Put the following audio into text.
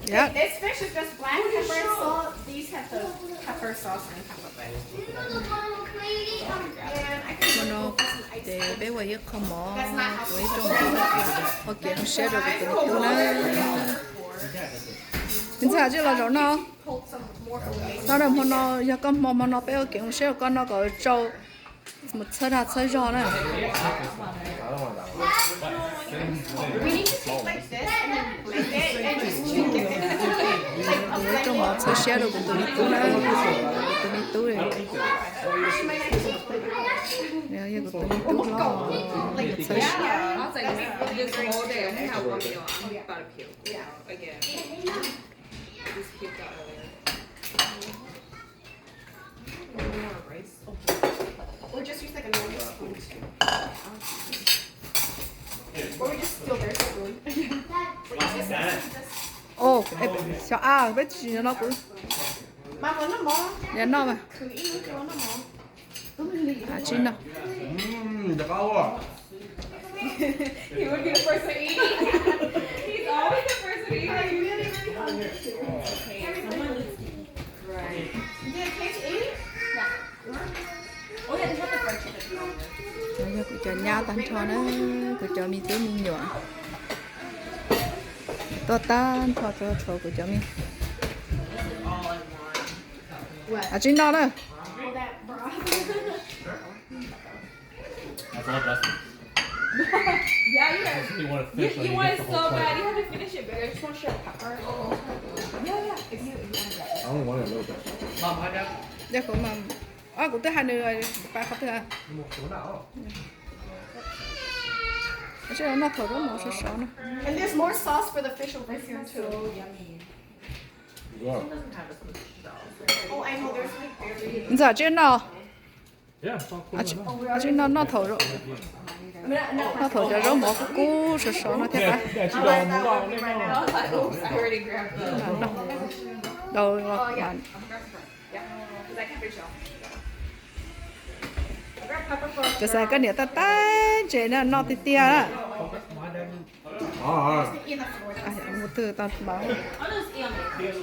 Yeah. This fish is just black pepper and salt. These have the pepper sauce on top of it. And I can Nó để bé quay không mỏ quay trong họ kiếm xe rồi cái tụi nó hiện tại chứ là rồi nó hold some more away. nó là nó giờ con mỏ nó bé kiếm xe con nó có trâu một车它车绕呢 We need to take like this and then like it and just chew it. Like trong mỏ车xe rồi của tụi nó rồi nếu như của tụi nó like车xe I was like, this whole day I have one meal. I'm about to puke. Again. Just puked out earlier. More rice. or just use like a normal spoon too. Or we just steal their spoon. ô小啊bé chỉ nó cũng Mà muốn nó mò. nhà nó mà Thử ý cho nó mò. à chín đâu Được không? He would be the first to eat. He's always the first to eat. Like really, really hungry. Right. Yeah, can't you eat? Oh yeah, they have the fried chicken. bây giờ của cho nhau tan cho nó của cho mình tiếng mình nhọn to tan cho của cho mình à chín đâu đó All that broth. That's all Dustin. Yeah, you guys. You want to You, fish you want it so bad. You have to finish it, but I just want to share pepper. Yeah, yeah. If you want that. I only want it a little bit. Mom, I got giờ của mà à của tôi hai người ba không tôi à một số nào. chứ nó thở rất mỏ sợ nó And there's more sauce for the fish over here too. Wow. Oh, I know there's like berries. giờ trên nào Yeah, it's all cool. à trên nó thở rồi nó thở cho rất mỏ cú sợ nó thế ta Yeah, chị đòi muốn đòi lên I nào. was like, oops, I already grabbed the. đầu Oh mà yeah. I'm grabbing pepper. Yeah. Because I can't fish all. Grab pepper first. cho sai cái này ta tay chế nó tê tê á À, In the floor. à một từ tao bảo I'll just eat on it.